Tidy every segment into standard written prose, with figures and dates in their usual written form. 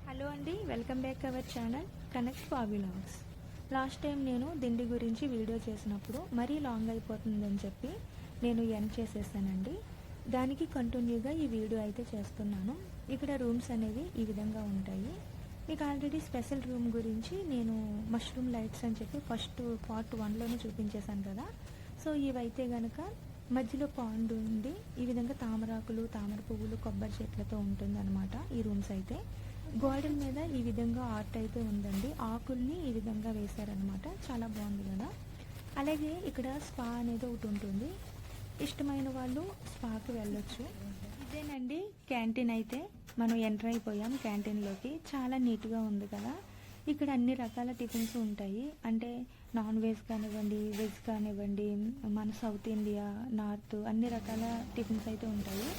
Hello అండి, welcome back our channel connect ఫాబులాగ్స్. Last time నేను దిండి గురించి వీడియో చేసినప్పుడు మరీ లాంగ్ అయిపోతుందని చెప్పి నేను ఎండ్ చేసేసానండి. దానికి కంటిన్యూగా ఈ వీడియో అయితే చేస్తున్నాను. ఇక్కడ రూమ్స్ అనేవి ఈ విధంగా ఉంటాయి. మీకు ఆల్రెడీ స్పెషల్ రూమ్ గురించి నేను మష్రూమ్ లైట్స్ అని చెప్పి ఫస్ట్ పార్ట్ 1లోనే చూపించేశాను కదా. సో ఇవైతే కనుక మధ్యలో పాండ్ ఉండి ఈ విధంగా తామరాకులు, తామర పువ్వులు, కొబ్బరి చెట్లతో ఉంటుందన్నమాట. ఈ రూమ్స్ అయితే గోడల మీద ఈ విధంగా ఆర్ట్ అయితే ఉందండి. ఆకుల్ని ఈ విధంగా వేశారనమాట. చాలా బాగుంది కదా. అలాగే ఇక్కడ స్పా అనేది ఒకటి ఉంటుంది. ఇష్టమైన వాళ్ళు స్పాకి వెళ్ళొచ్చు. ఇదేనండి క్యాంటీన్. అయితే మనం ఎంటర్ అయిపోయాం క్యాంటీన్లోకి. చాలా నీట్గా ఉంది కదా. ఇక్కడ అన్ని రకాల టిఫిన్స్ ఉంటాయి. అంటే నాన్ వెజ్ కానివ్వండి, వెజ్ కానివ్వండి, మన సౌత్ ఇండియా, నార్త్ అన్ని రకాల టిఫిన్స్ అయితే ఉంటాయి.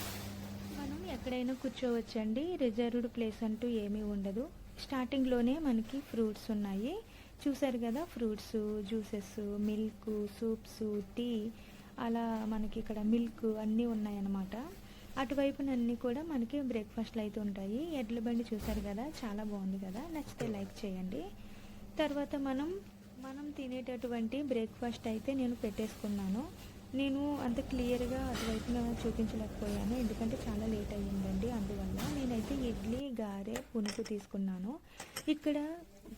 మనం ఎక్కడైనా కూర్చోవచ్చండి. రిజర్వ్డ్ ప్లేస్ అంటూ ఏమీ ఉండదు. స్టార్టింగ్లోనే మనకి ఫ్రూట్స్ ఉన్నాయి, చూసారు కదా. Fruits, juices, milk, soups, tea, అలా మనకి ఇక్కడ మిల్క్ అన్నీ ఉన్నాయన్నమాట. అటువైపున అన్నీ కూడా మనకి బ్రేక్ఫాస్ట్లు అయితే ఉంటాయి. ఎడ్ల బండి చూసారు కదా, చాలా బాగుంది కదా. నచ్చితే లైక్ చేయండి. తర్వాత మనం తినేటటువంటి బ్రేక్ఫాస్ట్ అయితే నేను పెట్టేసుకున్నాను. నేను అంత క్లియర్గా అటువైపున చూపించలేకపోయాను, ఎందుకంటే చాలా లేట్ అయ్యిందండి. అందువల్ల నేనైతే ఇడ్లీ, గారె, పునుగు తీసుకున్నాను. ఇక్కడ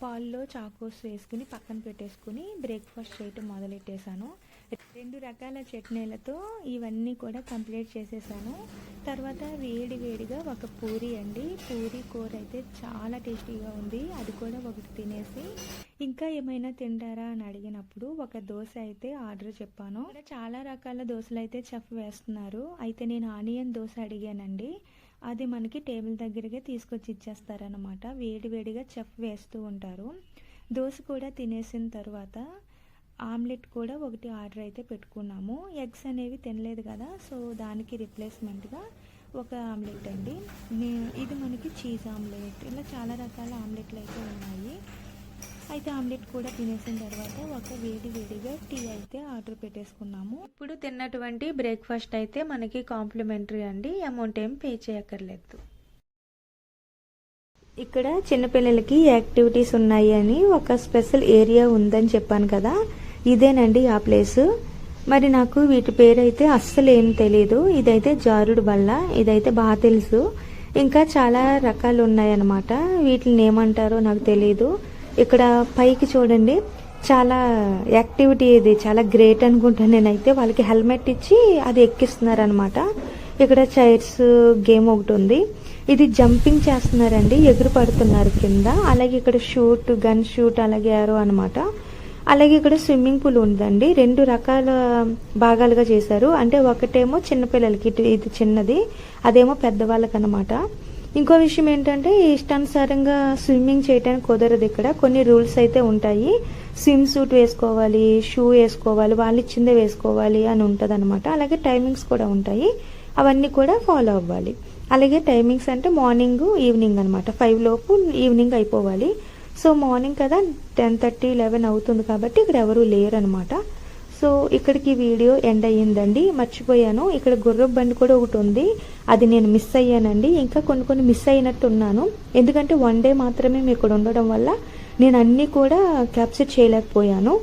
పాల్లో చాకోస్ వేసుకుని పక్కన పెట్టేసుకుని బ్రేక్ఫాస్ట్ చేయటం మొదలెట్టేశాను. 2 రకాల చట్నీలతో ఇవన్నీ కూడా కంప్లీట్ చేసేసాను. తర్వాత వేడిగా ఒక పూరి అండి. పూరి కూర అయితే చాలా టేస్టీగా ఉంది. అది కూడా ఒకటి తినేసి ఇంకా ఏమైనా తింటారా అని అడిగినప్పుడు ఒక దోశ అయితే ఆర్డర్ చెప్పాను. ఇక్కడ చాలా రకాల దోశలు అయితే చెఫ్ వేస్తున్నారు. అయితే నేను ఆనియన్ దోశ అడిగానండి. అది మనకి టేబుల్ దగ్గరగా తీసుకొచ్చి ఇచ్చేస్తారనమాట. వేడిగా చెఫ్ వేస్తూ ఉంటారు. దోశ కూడా తినేసిన తర్వాత ఆమ్లెట్ కూడా ఒకటి ఆర్డర్ అయితే పెట్టుకున్నాము. ఎగ్స్ అనేవి తినలేదు కదా, సో దానికి రిప్లేస్మెంట్గా ఒక ఆమ్లెట్ అండి. ఇది మనకి చీజ్ ఆమ్లెట్. ఇలా చాలా రకాల ఆమ్లెట్లు అయితే ఉన్నాయి. అయితే ఆమ్లెట్ కూడా తినేసిన తర్వాత ఒక వేడిగా టీ అయితే ఆర్డర్ పెట్టేసుకున్నాము. ఇప్పుడు తిన్నటువంటి బ్రేక్ఫాస్ట్ అయితే మనకి కాంప్లిమెంటరీ అండి. అమౌంట్ ఏం పే చేయక్కర్లేదు. ఇక్కడ చిన్నపిల్లలకి యాక్టివిటీస్ ఉన్నాయి అని ఒక స్పెషల్ ఏరియా ఉందని చెప్పాను కదా, ఇదేనండి ఆ ప్లేస్. మరి నాకు వీటి పేరు అయితే అస్సలు ఏం తెలీదు. ఇదైతే జారుడు బల్ల, ఇదైతే బాగా తెలుసు. ఇంకా చాలా రకాలు ఉన్నాయన్నమాట. వీటిని ఏమంటారో నాకు తెలీదు. ఇక్కడ పైకి చూడండి, చాలా యాక్టివిటీ, ఇది చాలా గ్రేట్ అనుకుంటాను నేనైతే. వాళ్ళకి హెల్మెట్ ఇచ్చి అది ఎక్కిస్తున్నారనమాట. ఇక్కడ చైర్స్ గేమ్ ఒకటి ఉంది. ఇది జంపింగ్ చేస్తున్నారండి, ఎగురు పడుతున్నారు కింద. అలాగే ఇక్కడ గన్ షూట్, అలాగే ఏరో అనమాట. అలాగే ఇక్కడ స్విమ్మింగ్ పూల్ ఉందండి. 2 రకాల భాగాలుగా చేశారు. అంటే ఒకటేమో చిన్నపిల్లలకి, ఇది చిన్నది, అదేమో పెద్దవాళ్ళకి అనమాట. ఇంకో విషయం ఏంటంటే ఇష్టానుసారంగా స్విమ్మింగ్ చేయడానికి కుదరదు. ఇక్కడ కొన్ని రూల్స్ అయితే ఉంటాయి. స్విమ్ సూట్ వేసుకోవాలి, షూ వేసుకోవాలి, వాళ్ళు ఇచ్చిందే వేసుకోవాలి అని ఉంటుంది అనమాట. అలాగే టైమింగ్స్ కూడా ఉంటాయి, అవన్నీ కూడా ఫాలో అవ్వాలి. అలాగే టైమింగ్స్ అంటే మార్నింగ్, ఈవినింగ్ అనమాట. 5 లోపు ఈవినింగ్ అయిపోవాలి. సో మార్నింగ్ కదా 10:30, 11 అవుతుంది కాబట్టి ఇక్కడ ఎవరు లేరు అనమాట. సో ఇక్కడికి వీడియో ఎండ్ అయ్యిందండి. మర్చిపోయాను, ఇక్కడ గుర్రపు బండి కూడా ఒకటి ఉంది, అది నేను మిస్ అయ్యానండి. ఇంకా కొన్ని మిస్ అయినట్టు ఉన్నాను, ఎందుకంటే 1 డే మాత్రమే మేము ఇక్కడ ఉండడం వల్ల నేను అన్నీ కూడా క్యాప్చర్ చేయలేకపోయాను.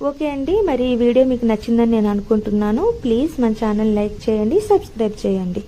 ఓకే అండి, మరి ఈ వీడియో మీకు నచ్చిందని నేను అనుకుంటున్నాను. ప్లీజ్ మన ఛానల్ లైక్ చేయండి, సబ్స్క్రైబ్ చేయండి.